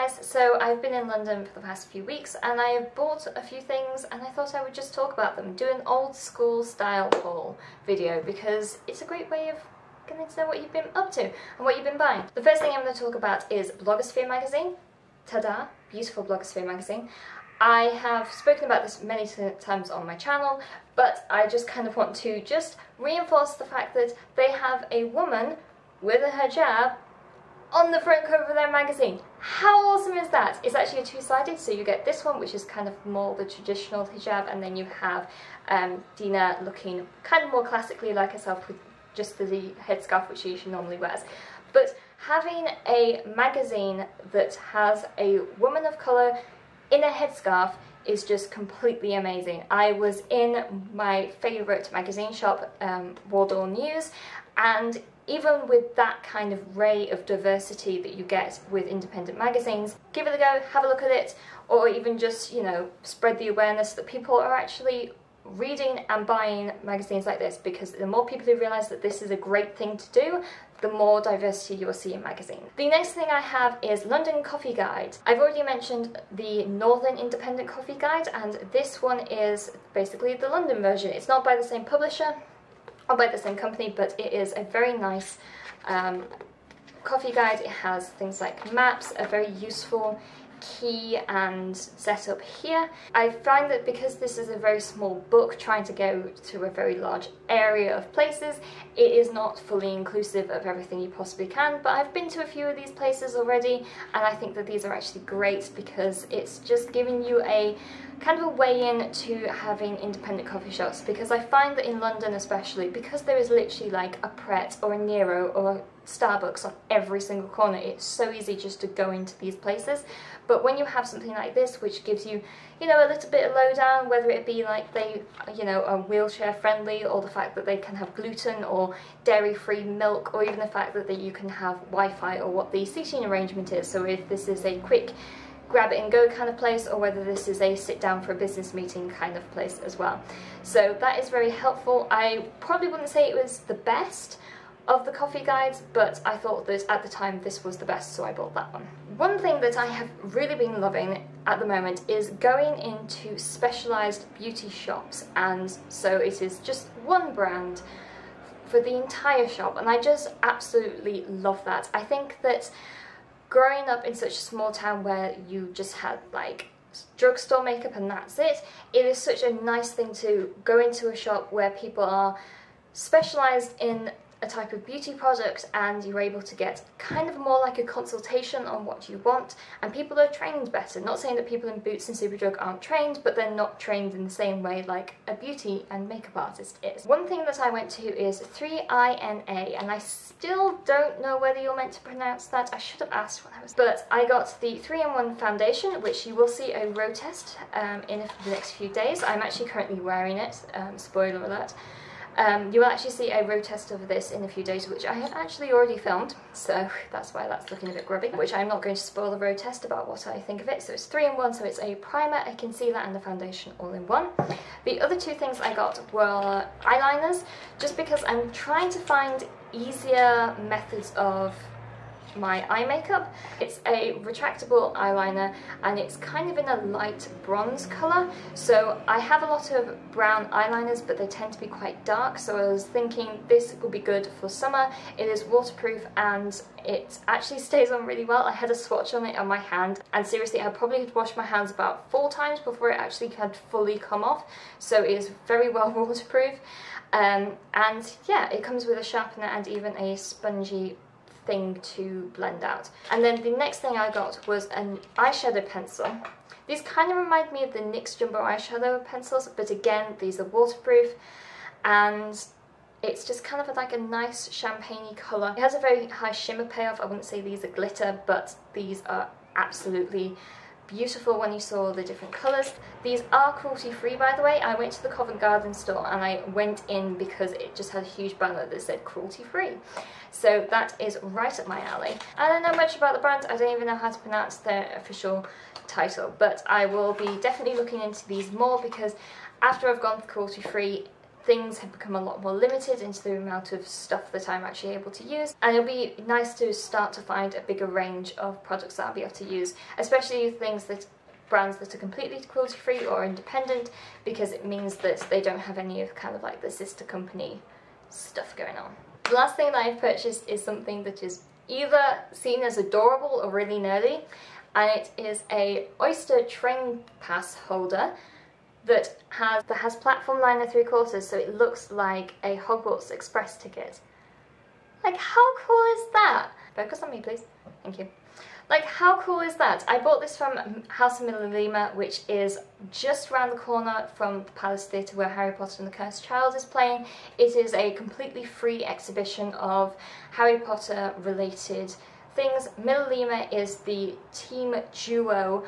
guys, so I've been in London for the past few weeks and I have bought a few things and I thought I would just talk about them, do an old school style haul video because it's a great way of getting to know what you've been up to and what you've been buying. The first thing I'm going to talk about is Blogosphere magazine. Ta-da! Beautiful Blogosphere magazine. I have spoken about this many times on my channel, but I just kind of want to just reinforce the fact that they have a woman with a hijab on the front cover of their magazine. How awesome is that? It's actually a two-sided, so you get this one which is kind of more the traditional hijab, and then you have Dina looking kind of more classically like herself with just the headscarf which she normally wears. But having a magazine that has a woman of colour in a headscarf is just completely amazing. I was in my favourite magazine shop, Wardour News, and even with that kind of ray of diversity that you get with independent magazines, give it a go, have a look at it, or even just, you know, spread the awareness that people are actually reading and buying magazines like this, because the more people who realise that this is a great thing to do, the more diversity you will see in magazines. The next thing I have is London Coffee Guide. I've already mentioned the Northern Independent Coffee Guide, and this one is basically the London version. It's not by the same publisher or by the same company, but it is a very nice coffee guide. It has things like maps, a very useful key and setup here. I find that because this is a very small book trying to go to a very large area of places, it is not fully inclusive of everything you possibly can, but I've been to a few of these places already and I think that these are actually great because it's just giving you a kind of a way in to having independent coffee shops, because I find that in London especially, because there is literally like a Pret or a Nero or a Starbucks on every single corner, it's so easy just to go into these places. But when you have something like this which gives you, you know, a little bit of lowdown, whether it be like they, you know, are wheelchair friendly, or the fact that they can have gluten or dairy-free milk, or even the fact that you can have Wi-Fi, or what the seating arrangement is, so if this is a quick grab it and go kind of place, or whether this is a sit down for a business meeting kind of place as well. So that is very helpful. I probably wouldn't say it was the best of the coffee guides, but I thought that at the time this was the best, so I bought that one. One thing that I have really been loving at the moment is going into specialised beauty shops, and so it is just one brand for the entire shop, and I just absolutely love that. I think that growing up in such a small town where you just had like drugstore makeup and that's it, it is such a nice thing to go into a shop where people are specialised in a type of beauty product and you're able to get kind of more like a consultation on what you want, and people are trained better. Not saying that people in Boots and Superdrug aren't trained, but they're not trained in the same way like a beauty and makeup artist is. One thing that I went to is 3INA, and I still don't know whether you're meant to pronounce that. I should have asked when I was, but I got the 3-in-1 foundation, which you will see a row test in the next few days. I'm actually currently wearing it, spoiler alert. You will actually see a row test of this in a few days, which I have actually already filmed, so that's why that's looking a bit grubby, which I'm not going to spoil the row test about what I think of it. So it's 3-in-1, so it's a primer, a concealer and a foundation all in one. The other two things I got were eyeliners, just because I'm trying to find easier methods of my eye makeup. It's a retractable eyeliner and it's kind of in a light bronze colour, so I have a lot of brown eyeliners but they tend to be quite dark, so I was thinking this would be good for summer. It is waterproof and it actually stays on really well. I had a swatch on it on my hand and seriously I probably had washed my hands about 4 times before it actually had fully come off, so it is very well waterproof, and yeah, it comes with a sharpener and even a spongy thing to blend out. And then the next thing I got was an eyeshadow pencil. These kind of remind me of the NYX Jumbo eyeshadow pencils, but again these are waterproof and it's just kind of like a nice champagne-y colour. It has a very high shimmer payoff. I wouldn't say these are glitter, but these are absolutely beautiful when you saw the different colours. These are cruelty free, by the way. I went to the Covent Garden store and I went in because it just had a huge banner that said cruelty free. So that is right up my alley. I don't know much about the brand. I don't even know how to pronounce their official title, but I will be definitely looking into these more because after I've gone cruelty free, things have become a lot more limited into the amount of stuff that I'm actually able to use, and it'll be nice to start to find a bigger range of products that I'll be able to use, especially things that brands that are completely cruelty free or independent, because it means that they don't have any of kind of like the sister company stuff going on. The last thing that I've purchased is something that is either seen as adorable or really nerdy, and it is a Oyster train pass holder that has platform liner 3/4, so it looks like a Hogwarts Express ticket. Like, how cool is that? Focus on me, please. Thank you. Like, how cool is that? I bought this from House of Millilima, which is just around the corner from the Palace Theatre where Harry Potter and the Cursed Child is playing. It is a completely free exhibition of Harry Potter related things. Millilima is the team duo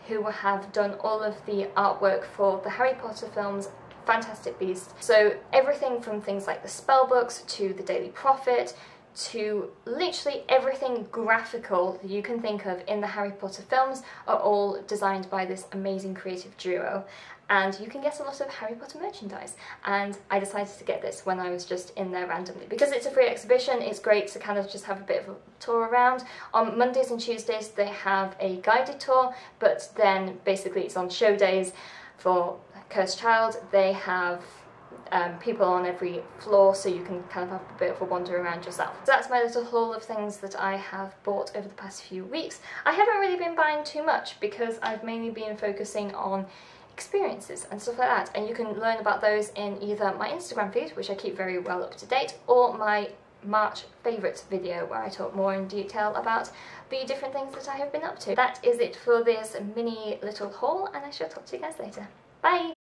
who have done all of the artwork for the Harry Potter films, Fantastic Beasts. So everything from things like the spellbooks to the Daily Prophet to literally everything graphical that you can think of in the Harry Potter films are all designed by this amazing creative duo. And you can get a lot of Harry Potter merchandise, and I decided to get this when I was just in there randomly. Because it's a free exhibition, it's great to kind of just have a bit of a tour around. On Mondays and Tuesdays they have a guided tour, but then basically it's on show days for Cursed Child. They have people on every floor, so you can kind of have a bit of a wander around yourself. So that's my little haul of things that I have bought over the past few weeks. I haven't really been buying too much because I've mainly been focusing on experiences and stuff like that, and you can learn about those in either my Instagram feed, which I keep very well up to date, or my March favourites video where I talk more in detail about the different things that I have been up to. That is it for this mini little haul, and I shall talk to you guys later. Bye!